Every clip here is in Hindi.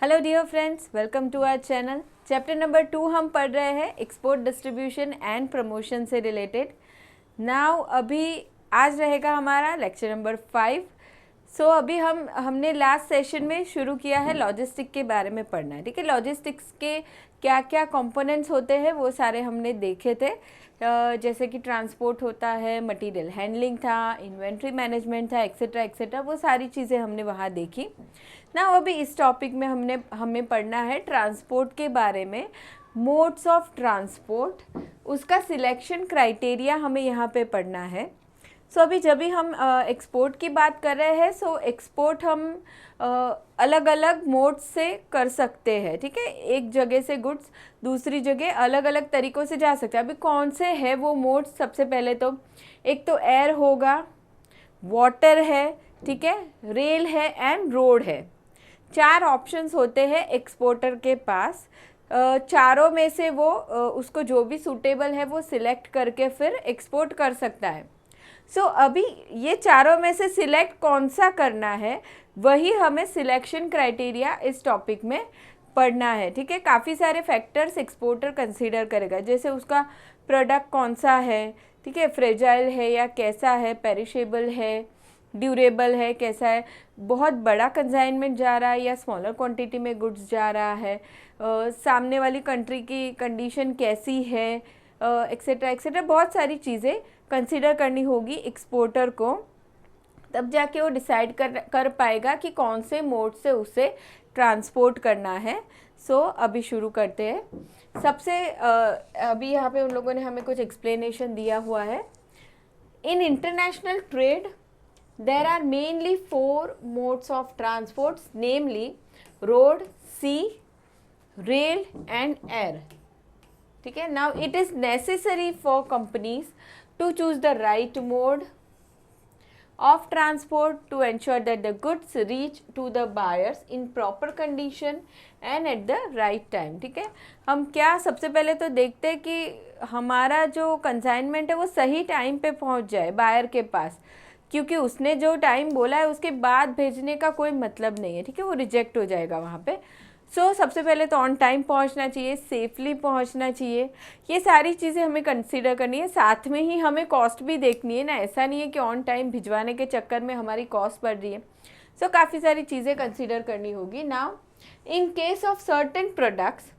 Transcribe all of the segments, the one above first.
Hello dear friends, welcome to our channel. Chapter number 2 हम पढ़ रहे हैं एक्सपोर्ट डिस्ट्रीब्यूशन एंड प्रमोशन से रिलेटेड। नाउ अभी आज रहेगा हमारा लेक्चर नंबर 5। सो अभी हमने लास्ट सेशन में शुरू किया है लॉजिस्टिक के बारे में पढ़ना। ठीक है, लॉजिस्टिक्स के क्या क्या कंपोनेंट्स होते हैं वो सारे हमने देखे थे। जैसे कि ट्रांसपोर्ट होता है, मटेरियल हैंडलिंग था, इन्वेंट्री मैनेजमेंट था, एक्सेट्रा एक्सेट्रा, वो सारी चीज़ें हमने वहाँ देखी ना। अभी इस टॉपिक में हमें पढ़ना है ट्रांसपोर्ट के बारे में, मोड्स ऑफ ट्रांसपोर्ट, उसका सिलेक्शन क्राइटेरिया हमें यहाँ पे पढ़ना है। सो अभी जब भी हम एक्सपोर्ट की बात कर रहे हैं, सो एक्सपोर्ट हम अलग अलग मोड्स से कर सकते हैं। ठीक है, एक जगह से गुड्स दूसरी जगह अलग अलग तरीक़ों से जा सकते हैं। अभी कौन से है वो मोड्स? सबसे पहले तो एक तो एयर होगा, वाटर है, ठीक है, रेल है एंड रोड है। 4 ऑप्शंस होते हैं एक्सपोर्टर के पास। चारों में से वो उसको जो भी सूटेबल है वो सिलेक्ट करके फिर एक्सपोर्ट कर सकता है। सो अभी ये चारों में से सिलेक्ट कौन सा करना है, वही हमें सिलेक्शन क्राइटेरिया इस टॉपिक में पढ़ना है। ठीक है, काफ़ी सारे फैक्टर्स एक्सपोर्टर कंसीडर करेगा, जैसे उसका प्रोडक्ट कौन सा है, ठीक है, फ्रेजाइल है या कैसा है, पेरिशेबल है, ड्यूरेबल है, कैसा है, बहुत बड़ा कंसाइनमेंट जा रहा है या स्मॉलर क्वांटिटी में गुड्स जा रहा है, सामने वाली कंट्री की कंडीशन कैसी है, एक्सेट्रा एक्सेट्रा, बहुत सारी चीज़ें कंसीडर करनी होगी एक्सपोर्टर को। तब जाके वो डिसाइड कर पाएगा कि कौन से मोड से उसे ट्रांसपोर्ट करना है। सो अभी शुरू करते हैं। सबसे अभी यहाँ पे उन लोगों ने हमें कुछ एक्सप्लेनेशन दिया हुआ है। In international trade there are mainly 4 modes of transports, namely road, sea, rail and air. ठीक है, now it is necessary for companies to choose the right mode of transport to ensure that the goods reach to the buyers in proper condition and at the right time. ठीक है, हम क्या सबसे पहले तो देखते हैं कि हमारा जो कंसाइनमेंट है वो सही टाइम पे पहुंच जाए बायर के पास, क्योंकि उसने जो टाइम बोला है उसके बाद भेजने का कोई मतलब नहीं है। ठीक है, वो रिजेक्ट हो जाएगा वहाँ पे। सो सबसे पहले तो ऑन टाइम पहुँचना चाहिए, सेफली पहुँचना चाहिए, ये सारी चीज़ें हमें कंसीडर करनी है। साथ में ही हमें कॉस्ट भी देखनी है ना, ऐसा नहीं है कि ऑन टाइम भिजवाने के चक्कर में हमारी कॉस्ट बढ़ रही है। सो काफ़ी सारी चीज़ें कंसीडर करनी होगी। Now in case of certain products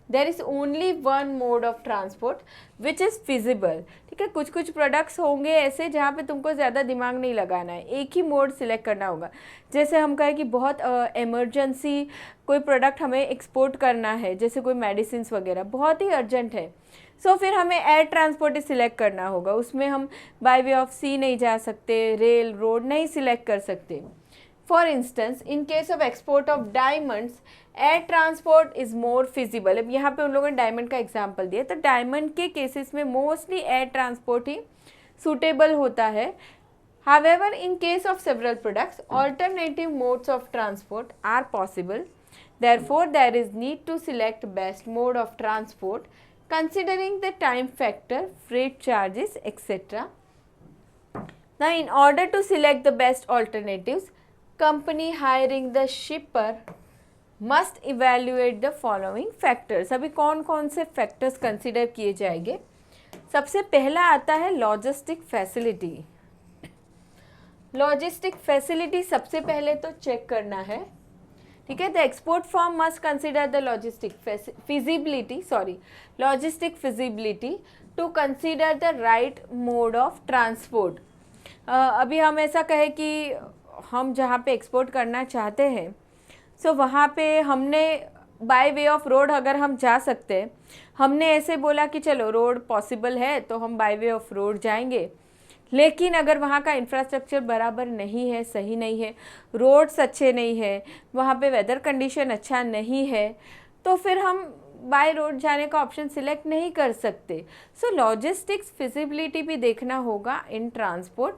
there is only one mod of transport which is feasible. ठीक है, कुछ कुछ प्रोडक्ट्स होंगे ऐसे जहाँ पे तुमको ज़्यादा दिमाग नहीं लगाना है, एक ही मोड सिलेक्ट करना होगा। जैसे हम कहें कि बहुत इमरजेंसी कोई प्रोडक्ट हमें एक्सपोर्ट करना है, जैसे कोई मेडिसिन वगैरह बहुत ही अर्जेंट है, सो फिर हमें एयर ट्रांसपोर्ट ही सिलेक्ट करना होगा। उसमें हम बाय वे ऑफ सी नहीं जा सकते, रेल रोड नहीं सिलेक्ट कर सकते। For instance in case of export of diamonds air transport is more feasible. अब यहाँ पे उन लोगों ने डायमंड का एग्जांपल दिया, तो डायमंड के केसेस में मोस्टली एयर ट्रांसपोर्ट ही सूटेबल होता है। However in case of several products alternative modes of transport are possible, therefore there is need to select best mode of transport considering the time factor, freight charges etcetera. Now in order to select the best alternatives, company hiring the shipper must evaluate the following factors. अभी कौन कौन से फैक्टर्स कंसिडर किए जाएंगे? सबसे पहला आता है लॉजिस्टिक फैसिलिटी। लॉजिस्टिक फैसिलिटी सबसे पहले तो चेक करना है। ठीक है, the export firm must consider the logistic feasibility to consider the right mode of transport. अभी हम ऐसा कहें कि हम जहाँ पे एक्सपोर्ट करना चाहते हैं, सो वहाँ पे हमने बाय वे ऑफ रोड अगर हम जा सकते हैं, हमने ऐसे बोला कि चलो रोड पॉसिबल है तो हम बाय वे ऑफ रोड जाएंगे, लेकिन अगर वहाँ का इंफ्रास्ट्रक्चर बराबर नहीं है, सही नहीं है, रोड्स अच्छे नहीं है, वहाँ पे वेदर कंडीशन अच्छा नहीं है, तो फिर हम बाय रोड जाने का ऑप्शन सिलेक्ट नहीं कर सकते। सो लॉजिस्टिक्स फिजिबिलिटी भी देखना होगा इन transport.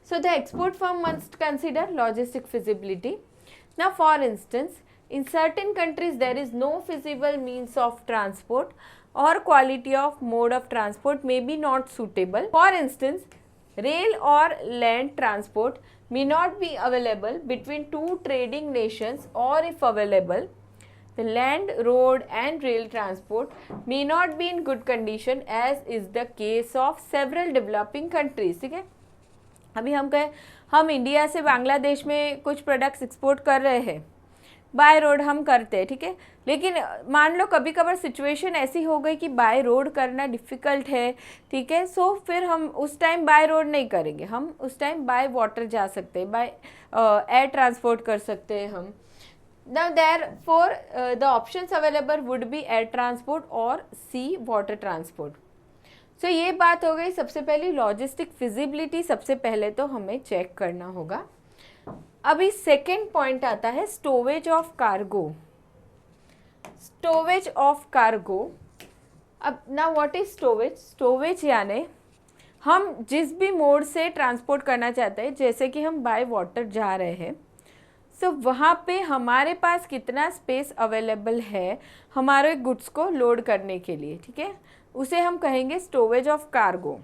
So the export firm must consider logistic feasibility. Now for instance, in certain countries there is no feasible means of transport or quality of mode of transport may be not suitable. For instance, rail or land transport may not be available between two trading nations, or if available, the land, road and rail transport may not be in good condition as is the case of several developing countries. ठीक है, अभी हम इंडिया से बांग्लादेश में कुछ प्रोडक्ट्स एक्सपोर्ट कर रहे हैं, बाय रोड हम करते हैं, ठीक है, लेकिन मान लो कभी कभार सिचुएशन ऐसी हो गई कि बाय रोड करना डिफ़िकल्ट है, ठीक है, सो फिर हम उस टाइम बाय रोड नहीं करेंगे, हम उस टाइम बाय वाटर जा सकते हैं, बाय एयर ट्रांसपोर्ट कर सकते हैं हम. Now therefore the options available would be air transport और सी वाटर ट्रांसपोर्ट. सो ये बात हो गई सबसे पहली लॉजिस्टिक फिजिबिलिटी, सबसे पहले तो हमें चेक करना होगा. अभी सेकेंड पॉइंट आता है storage of cargo. Storage of cargo, अब ना व्हाट इज स्टोरेज? स्टोरेज यानी हम जिस भी मोड से ट्रांसपोर्ट करना चाहते हैं, जैसे कि हम बाय वाटर जा रहे हैं, सो वहाँ पे हमारे पास कितना स्पेस अवेलेबल है हमारे गुड्स को लोड करने के लिए, ठीक है, उसे हम कहेंगे स्टोरेज ऑफ कार्गो.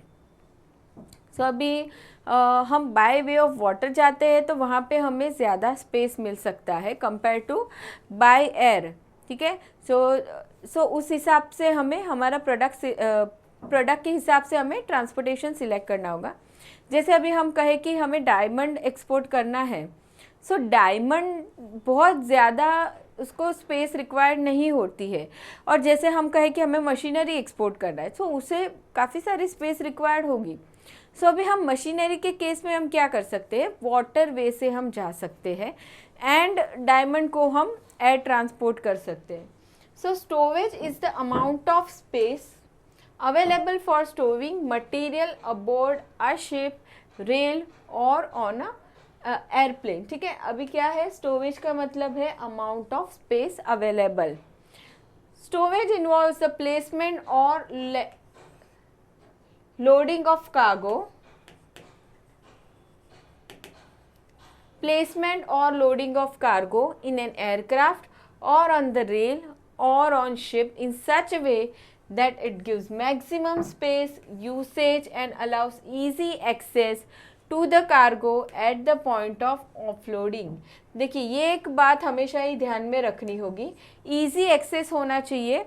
सो अभी हम बाय वे ऑफ वाटर जाते हैं तो वहाँ पे हमें ज़्यादा स्पेस मिल सकता है कंपेयर टू बाय एयर, ठीक है. सो उस हिसाब से हमें हमारा प्रोडक्ट के हिसाब से हमें ट्रांसपोर्टेशन सिलेक्ट करना होगा. जैसे अभी हम कहें कि हमें डायमंड एक्सपोर्ट करना है, सो डायमंड बहुत ज़्यादा उसको स्पेस रिक्वायर्ड नहीं होती है, और जैसे हम कहें कि हमें मशीनरी एक्सपोर्ट करना है, सो उसे काफ़ी सारी स्पेस रिक्वायर्ड होगी. सो अभी हम मशीनरी के केस में हम क्या कर सकते हैं, वाटर वे से हम जा सकते हैं एंड डायमंड को हम एयर ट्रांसपोर्ट कर सकते हैं. So storage is the amount of space available for storing material aboard a ship, rail और ऑन अ एयरप्लेन. ठीक है, अभी क्या है, स्टोरेज का मतलब है amount of space available. Storage involves the placement और loading of cargo, placement or loading of cargo in an aircraft or on the rail or on ship in such a way that it gives maximum space usage and allows easy access to the cargo at the point of offloading. देखिए, ये एक बात हमेशा ही ध्यान में रखनी होगी, easy access होना चाहिए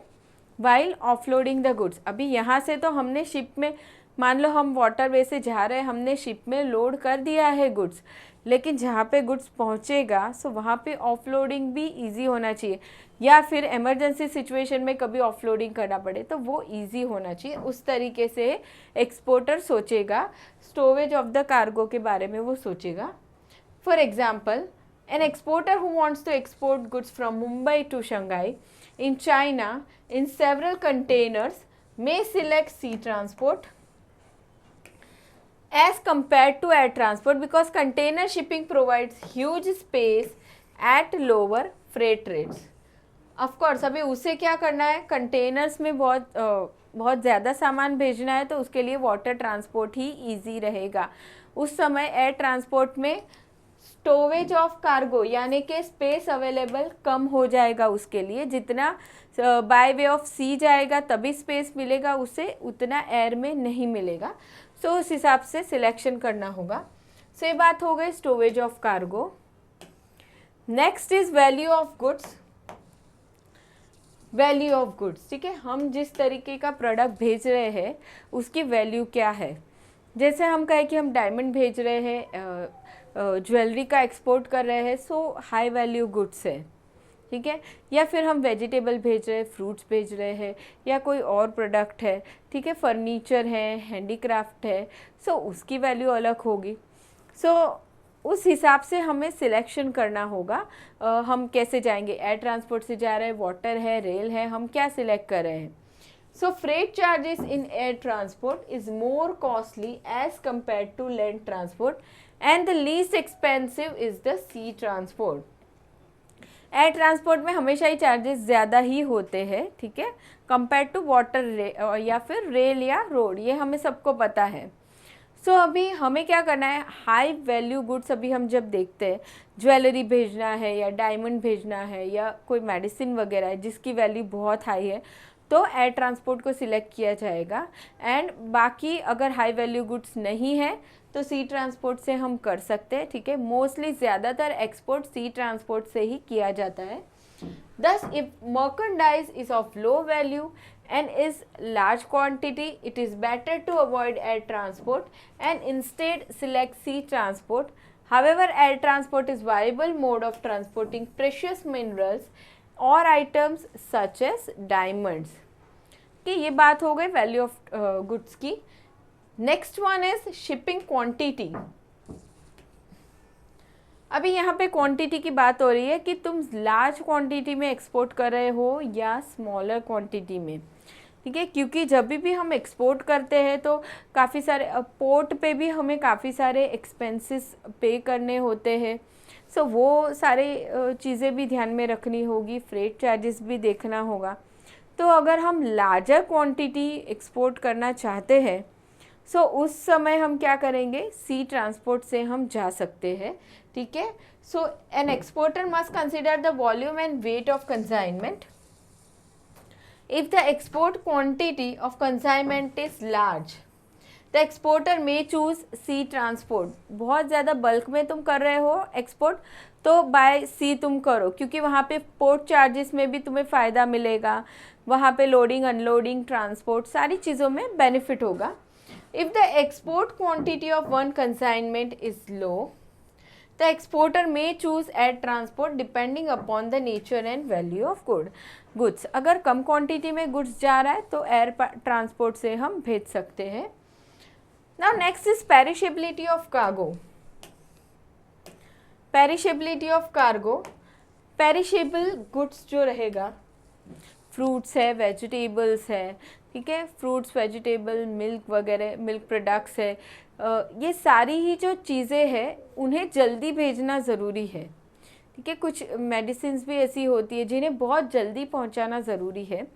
while offloading the goods. अभी यहाँ से तो हमने शिप में, मान लो हम वाटरवे से जा रहे हैं, हमने शिप में लोड कर दिया है गुड्स, लेकिन जहाँ पे गुड्स पहुँचेगा सो वहाँ पे ऑफलोडिंग भी इजी होना चाहिए, या फिर इमरजेंसी सिचुएशन में कभी ऑफलोडिंग करना पड़े तो वो इजी होना चाहिए. उस तरीके से एक्सपोर्टर सोचेगा, स्टोरेज ऑफ द कार्गो के बारे में वो सोचेगा. For example, an exporter who wants to export goods from Mumbai to Shanghai in China in several containers may select sea transport as compared to air transport because container shipping provides huge space at lower freight rates. Of course, अभी उसे क्या करना है, कंटेनर्स में बहुत ज़्यादा सामान भेजना है तो उसके लिए वाटर ट्रांसपोर्ट ही ईजी रहेगा. उस समय एयर ट्रांसपोर्ट में स्टोरेज ऑफ कार्गो यानी कि स्पेस अवेलेबल कम हो जाएगा उसके लिए. जितना बाय वे ऑफ सी जाएगा तभी स्पेस मिलेगा उसे, उतना एयर में नहीं मिलेगा. सो उस हिसाब से सिलेक्शन करना होगा. सो ये बात हो गई storage of cargo. Next is value of goods. Value of goods, ठीक है, हम जिस तरीके का प्रोडक्ट भेज रहे हैं उसकी वैल्यू क्या है. जैसे हम कहें कि हम डायमंड भेज रहे हैं, ज्वेलरी का एक्सपोर्ट कर रहे हैं, सो हाई वैल्यू गुड्स है, ठीक है, या फिर हम वेजिटेबल भेज रहे हैं, फ्रूट्स भेज रहे हैं, या कोई और प्रोडक्ट है, ठीक है, फर्नीचर है, हैंडीक्राफ्ट है, सो उसकी वैल्यू अलग होगी. सो उस हिसाब से हमें सिलेक्शन करना होगा. हम कैसे जाएंगे, एयर ट्रांसपोर्ट से जा रहे हैं, वाटर है, रेल है, हम क्या सिलेक्ट कर रहे हैं. So freight charges in air transport is more costly as compared to land transport and the least expensive is the sea transport. Air transport में हमेशा ही चार्जेस ज़्यादा ही होते हैं, ठीक है, कंपेयर टू वाटर या फिर रेल या रोड, ये हमें सबको पता है. सो अभी हमें क्या करना है, हाई वैल्यू गुड्स अभी हम जब देखते हैं, ज्वेलरी भेजना है या डायमंड भेजना है या कोई मेडिसिन वगैरह है जिसकी वैल्यू बहुत हाई है, तो एयर ट्रांसपोर्ट को सिलेक्ट किया जाएगा. एंड बाकी अगर हाई वैल्यू गुड्स नहीं है तो सी ट्रांसपोर्ट से हम कर सकते हैं, ठीक है. मोस्टली ज़्यादातर एक्सपोर्ट सी ट्रांसपोर्ट से ही किया जाता है. Thus, if merchandise is of low value and is large quantity, it is better to avoid air transport and instead select sea transport. However, air transport is viable mode of transporting precious minerals or items such as diamonds. कि ये बात हो गई वैल्यू ऑफ गुड्स की. Next one is shipping quantity. अभी यहाँ पे क्वांटिटी की बात हो रही है कि तुम लार्ज क्वांटिटी में एक्सपोर्ट कर रहे हो या स्मॉलर क्वांटिटी में. ठीक है, क्योंकि जब भी हम एक्सपोर्ट करते हैं तो काफ़ी सारे पोर्ट पे भी हमें काफ़ी सारे एक्सपेंसेस पे करने होते हैं. सो वो सारे चीज़ें भी ध्यान में रखनी होगी, फ्रेट चार्जेस भी देखना होगा. तो अगर हम लार्जर क्वांटिटी एक्सपोर्ट करना चाहते हैं सो उस समय हम क्या करेंगे, सी ट्रांसपोर्ट से हम जा सकते हैं. ठीक है, so an exporter must consider the volume and weight of consignment. If the export quantity of consignment is large the exporter may choose sea transport. बहुत ज़्यादा बल्क में तुम कर रहे हो एक्सपोर्ट तो बाय सी तुम करो, क्योंकि वहाँ पे पोर्ट चार्जेस में भी तुम्हें फ़ायदा मिलेगा, वहाँ पे लोडिंग अनलोडिंग ट्रांसपोर्ट सारी चीज़ों में बेनिफिट होगा. If the export quantity of one consignment is low the exporter may choose air transport depending upon the nature and value of goods. अगर कम क्वांटिटी में गुड्स जा रहा है तो एयर ट्रांसपोर्ट से हम भेज सकते हैं. Now next is perishability of cargo. Perishability of cargo, perishable goods जो रहेगा, फ्रूट्स है, वेजिटेबल्स है, ठीक है, फ्रूट्स वेजिटेबल मिल्क वगैरह, मिल्क प्रोडक्ट्स है, ये सारी ही जो चीज़ें हैं उन्हें जल्दी भेजना ज़रूरी है. ठीक है, कुछ मेडिसिन्स भी ऐसी होती है जिन्हें बहुत जल्दी पहुंचाना ज़रूरी है.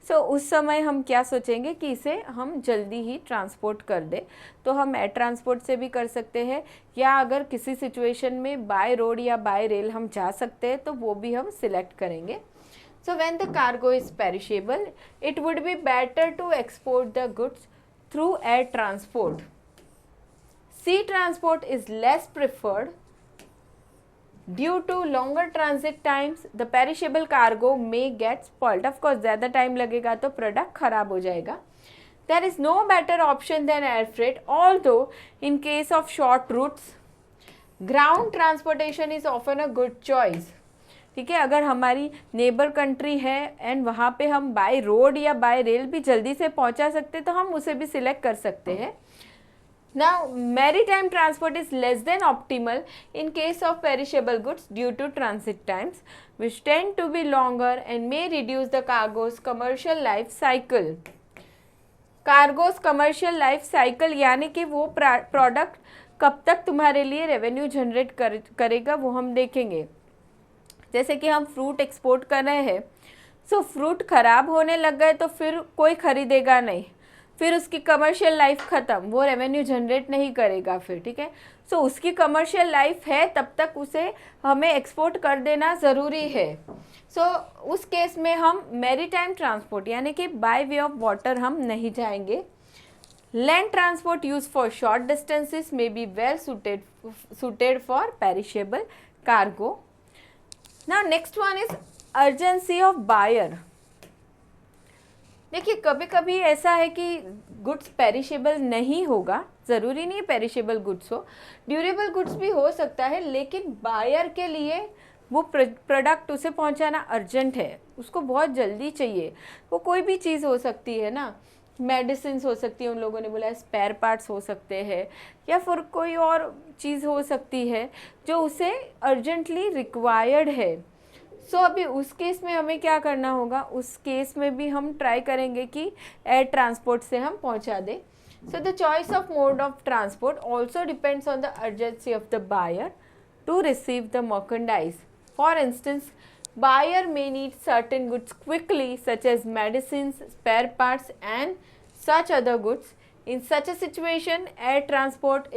सो उस समय हम क्या सोचेंगे कि इसे हम जल्दी ही ट्रांसपोर्ट कर दें. तो हम एयर ट्रांसपोर्ट से भी कर सकते हैं, या अगर किसी सिचुएशन में बाय रोड या बाय रेल हम जा सकते हैं तो वो भी हम सिलेक्ट करेंगे. So when the cargo is perishable, it would be better to export the goods through air transport. Sea transport is less preferred due to longer transit times. The perishable cargo may get spoiled. Of course, ज़्यादा टाइम लगेगा तो प्रोडक्ट खराब हो जाएगा. There is no better option than air freight, although in case of short routes, ground transportation is often a good choice. ठीक है, अगर हमारी नेबर कंट्री है एंड वहाँ पे हम बाय रोड या बाय रेल भी जल्दी से पहुँचा सकते तो हम उसे भी सिलेक्ट कर सकते हैं. Now maritime transport is less than optimal in case of perishable goods due to transit times which tend to be longer and may reduce the cargo's commercial life cycle. Cargo's commercial life cycle यानी कि वो प्रोडक्ट कब तक तुम्हारे लिए रेवेन्यू जनरेट करेगा वो हम देखेंगे. जैसे कि हम फ्रूट एक्सपोर्ट कर रहे हैं, सो फ्रूट ख़राब होने लग गए तो फिर कोई ख़रीदेगा नहीं, फिर उसकी कमर्शियल लाइफ ख़त्म, वो रेवेन्यू जनरेट नहीं करेगा फिर. ठीक है, सो उसकी कमर्शियल लाइफ है तब तक उसे हमें एक्सपोर्ट कर देना ज़रूरी है. सो उस केस में हम मैरीटाइम ट्रांसपोर्ट यानी कि बाय वे ऑफ वाटर हम नहीं जाएंगे. Land transport use for short distances may be well suited for perishable cargo. Now next one is urgency of buyer. देखिए, कभी कभी ऐसा है कि गुड्स पेरिशेबल नहीं होगा, ज़रूरी नहीं पेरिशेबल गुड्स हो, ड्यूरेबल गुड्स भी हो सकता है, लेकिन बायर के लिए वो प्रोडक्ट उसे पहुंचाना अर्जेंट है, उसको बहुत जल्दी चाहिए. वो कोई भी चीज़ हो सकती है ना, मेडिसिन हो सकती है, उन लोगों ने बोला स्पेयर पार्ट्स हो सकते हैं, या फिर कोई और चीज़ हो सकती है जो उसे अर्जेंटली रिक्वायर्ड है. सो अभी उस केस में हमें क्या करना होगा, उस केस में भी हम ट्राई करेंगे कि एयर ट्रांसपोर्ट से हम पहुंचा दें. So the choice of mode of transport also depends on the urgency of the buyer to receive the merchandise. For instance, buyer may need certain goods quickly such as medicines, spare parts and such other goods. In such a situation, air transport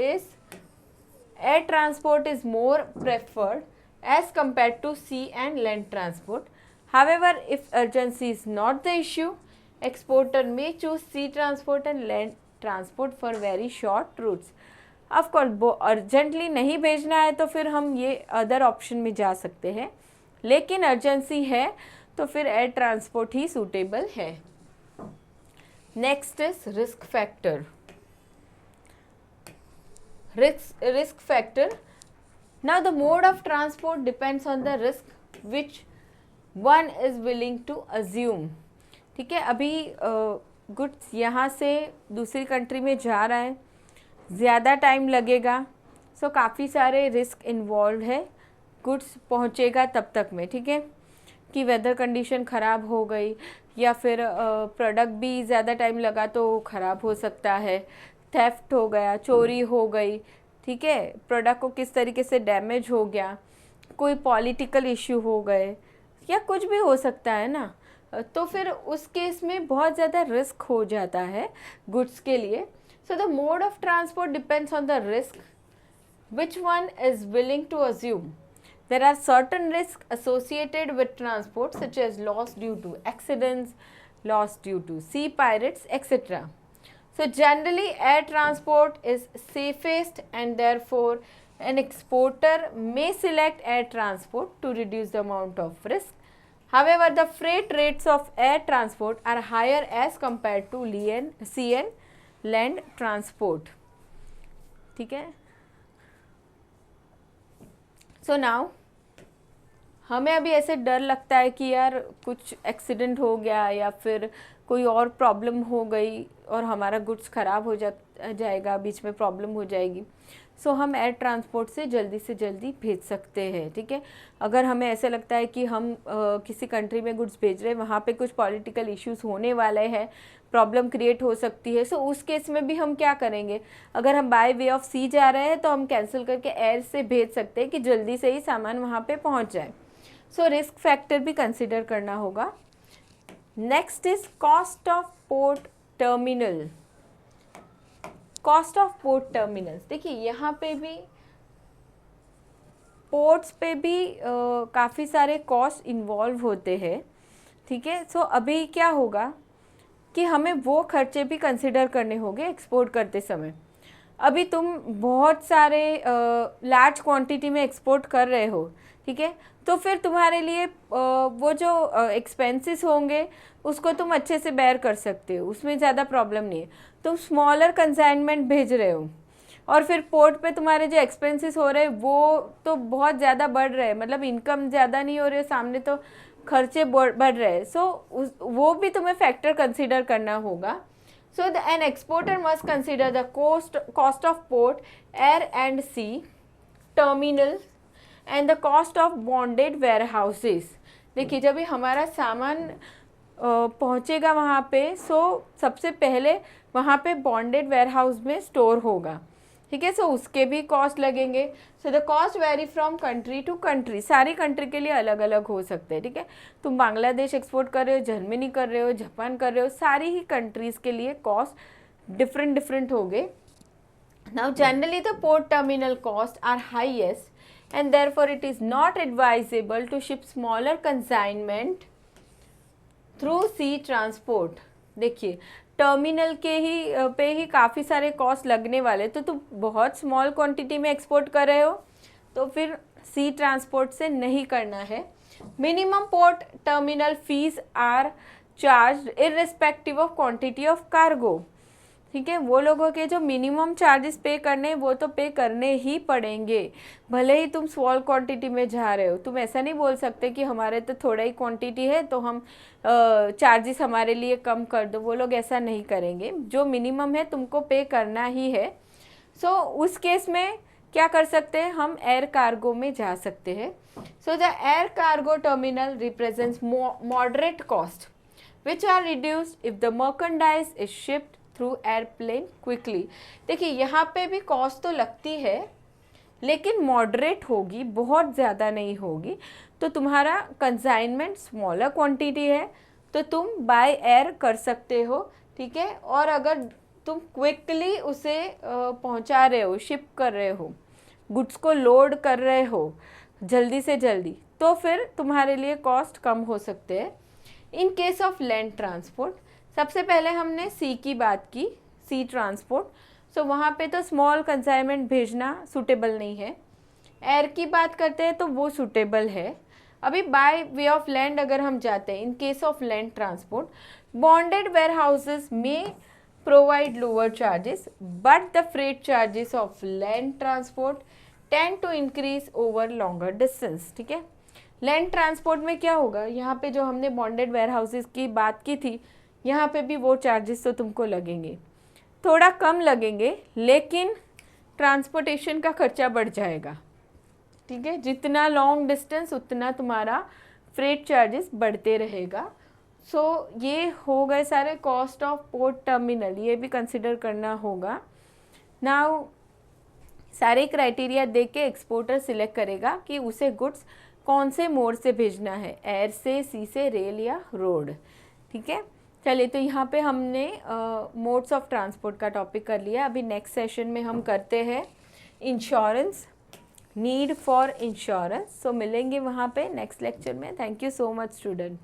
is more preferred as compared to sea and land transport. However, if urgency is not the issue, exporter may choose sea transport and land transport for very short routes. Of course, वो urgently नहीं भेजना है तो फिर हम ये अदर ऑप्शन में जा सकते हैं. लेकिन अर्जेंसी है तो फिर एयर ट्रांसपोर्ट ही सूटेबल है। Next is risk factor. Risk factor, now the mode of transport depends on the risk which one is willing to assume। ठीक है, अभी गुड्स यहाँ से दूसरी कंट्री में जा रहा है, ज़्यादा टाइम लगेगा, सो काफ़ी सारे रिस्क इन्वॉल्व है गुड्स पहुँचेगा तब तक में। ठीक है, कि वेदर कंडीशन ख़राब हो गई या फिर प्रोडक्ट भी ज़्यादा टाइम लगा तो ख़राब हो सकता है, थेफ्ट हो गया, चोरी हो गई, ठीक है, प्रोडक्ट को किस तरीके से डैमेज हो गया, कोई पॉलिटिकल इश्यू हो गए या कुछ भी हो सकता है ना, तो फिर उस केस में बहुत ज़्यादा रिस्क हो जाता है गुड्स के लिए। So the mode of transport depends on the risk which one is willing to assume. There are certain risks associated with transport such as loss due to accidents, loss due to sea pirates, etc. So generally air transport is safest and therefore an exporter may select air transport to reduce the amount of risk. However, the freight rates of air transport are higher as compared to sea and land transport. ठीक है, so now हमें अभी ऐसे डर लगता है कि यार कुछ एक्सीडेंट हो गया या फिर कोई और प्रॉब्लम हो गई और हमारा गुड्स ख़राब हो जाएगा, बीच में प्रॉब्लम हो जाएगी, सो हम एयर ट्रांसपोर्ट से जल्दी भेज सकते हैं। ठीक है, अगर हमें ऐसे लगता है कि हम किसी कंट्री में गुड्स भेज रहे हैं, वहाँ पे कुछ पॉलिटिकल इश्यूज होने वाले हैं, प्रॉब्लम क्रिएट हो सकती है, सो उस केस में भी हम क्या करेंगे, अगर हम बाय वे ऑफ सी जा रहे हैं तो हम कैंसिल करके एयर से भेज सकते हैं कि जल्दी से ही सामान वहाँ पे पहुँच जाए। सो रिस्क फैक्टर भी कंसिडर करना होगा। Next is cost of port terminal. Cost of port terminals, देखिए यहाँ पे भी पोर्ट्स पे भी काफ़ी सारे कॉस्ट इन्वॉल्व होते हैं। ठीक है, सो अभी क्या होगा कि हमें वो खर्चे भी कंसिडर करने होंगे एक्सपोर्ट करते समय। अभी तुम बहुत सारे लार्ज क्वांटिटी में एक्सपोर्ट कर रहे हो, ठीक है, तो फिर तुम्हारे लिए वो जो एक्सपेंसेस होंगे उसको तुम अच्छे से बेयर कर सकते हो, उसमें ज़्यादा प्रॉब्लम नहीं है। तुम स्मॉलर कंसाइनमेंट भेज रहे हो और फिर पोर्ट पे तुम्हारे जो एक्सपेंसेस हो रहे हैं वो तो बहुत ज़्यादा बढ़ रहे हैं, मतलब इनकम ज़्यादा नहीं हो रही है, सामने तो खर्चे बढ़ रहे हैं, सो वो भी तुम्हें फैक्टर कंसिडर करना होगा। So an exporter must consider the cost of port, air and sea, terminal and the cost of bonded warehouses। देखिए जब भी हमारा सामान पहुँचेगा वहाँ पे, सो सबसे पहले वहाँ पे बॉन्डेड वेयरहाउस में स्टोर होगा। ठीक है, सो उसके भी कॉस्ट लगेंगे। So the cost vary from country to country, सारी कंट्री के लिए अलग अलग हो सकते हैं। ठीक है, तुम बांग्लादेश एक्सपोर्ट कर रहे हो, जर्मनी कर रहे हो, जापान कर रहे हो, सारी ही कंट्रीज़ के लिए कॉस्ट डिफरेंट होंगे। Now generally the port terminal cost are highest and therefore it is not advisable to ship smaller consignment through sea transport. देखिए टर्मिनल के ही काफ़ी सारे कॉस्ट लगने वाले, तो तुम बहुत स्मॉल क्वांटिटी में एक्सपोर्ट कर रहे हो तो फिर सी ट्रांसपोर्ट से नहीं करना है। Minimum port terminal fees are charge irrespective of quantity of cargo. ठीक है, वो लोगों के जो मिनिमम चार्जेस पे करने वो तो पे करने ही पड़ेंगे, भले ही तुम स्मॉल क्वांटिटी में जा रहे हो। तुम ऐसा नहीं बोल सकते कि हमारे तो थोड़ा ही क्वांटिटी है तो हम चार्जेस हमारे लिए कम कर दो, वो लोग ऐसा नहीं करेंगे। जो मिनिमम है तुमको पे करना ही है। सो उस केस में क्या कर सकते हैं, हम एयर कार्गो में जा सकते हैं। So the air cargo terminal represents moderate cost which are reduced if the merchandise is shipped through airplane quickly. देखिए यहाँ पे भी कॉस्ट तो लगती है लेकिन मॉडरेट होगी, बहुत ज़्यादा नहीं होगी। तो तुम्हारा कंसाइनमेंट स्मॉलर क्वांटिटी है तो तुम बाय एयर कर सकते हो। ठीक है, और अगर तुम क्विकली उसे पहुंचा रहे हो, शिप कर रहे हो, गुड्स को लोड कर रहे हो जल्दी से जल्दी, तो फिर तुम्हारे लिए कॉस्ट कम हो सकते हैं। In case of land transport, सबसे पहले हमने सी की बात की, सी ट्रांसपोर्ट, सो वहाँ पे तो स्मॉल कंसाइनमेंट भेजना सूटेबल नहीं है। एयर की बात करते हैं तो वो सूटेबल है। अभी बाय वे ऑफ लैंड अगर हम जाते हैं, in case of land transport, bonded warehouses में provide lower charges but the freight charges of land transport tend to increase over longer distance. ठीक है, लैंड ट्रांसपोर्ट में क्या होगा, यहाँ पे जो हमने बॉन्डेड वेयर हाउसेज की बात की थी, यहाँ पे भी वो चार्जेस तो तुमको लगेंगे, थोड़ा कम लगेंगे, लेकिन ट्रांसपोर्टेशन का खर्चा बढ़ जाएगा। ठीक है, जितना लॉन्ग डिस्टेंस उतना तुम्हारा फ्रेट चार्जेस बढ़ते रहेगा। सो ये हो गए सारे कॉस्ट ऑफ पोर्ट टर्मिनल, ये भी कंसिडर करना होगा। नाउ सारे क्राइटेरिया देख के एक्सपोर्टर सिलेक्ट करेगा कि उसे गुड्स कौन से मोड से भेजना है, एयर से, सी से, रेल या रोड। ठीक है, चलिए तो यहाँ पे हमने मोड्स ऑफ ट्रांसपोर्ट का टॉपिक कर लिया। अभी नेक्स्ट सेशन में हम करते हैं इंश्योरेंस, नीड फॉर इंश्योरेंस। सो मिलेंगे वहाँ पे नेक्स्ट लेक्चर में। Thank you so much student.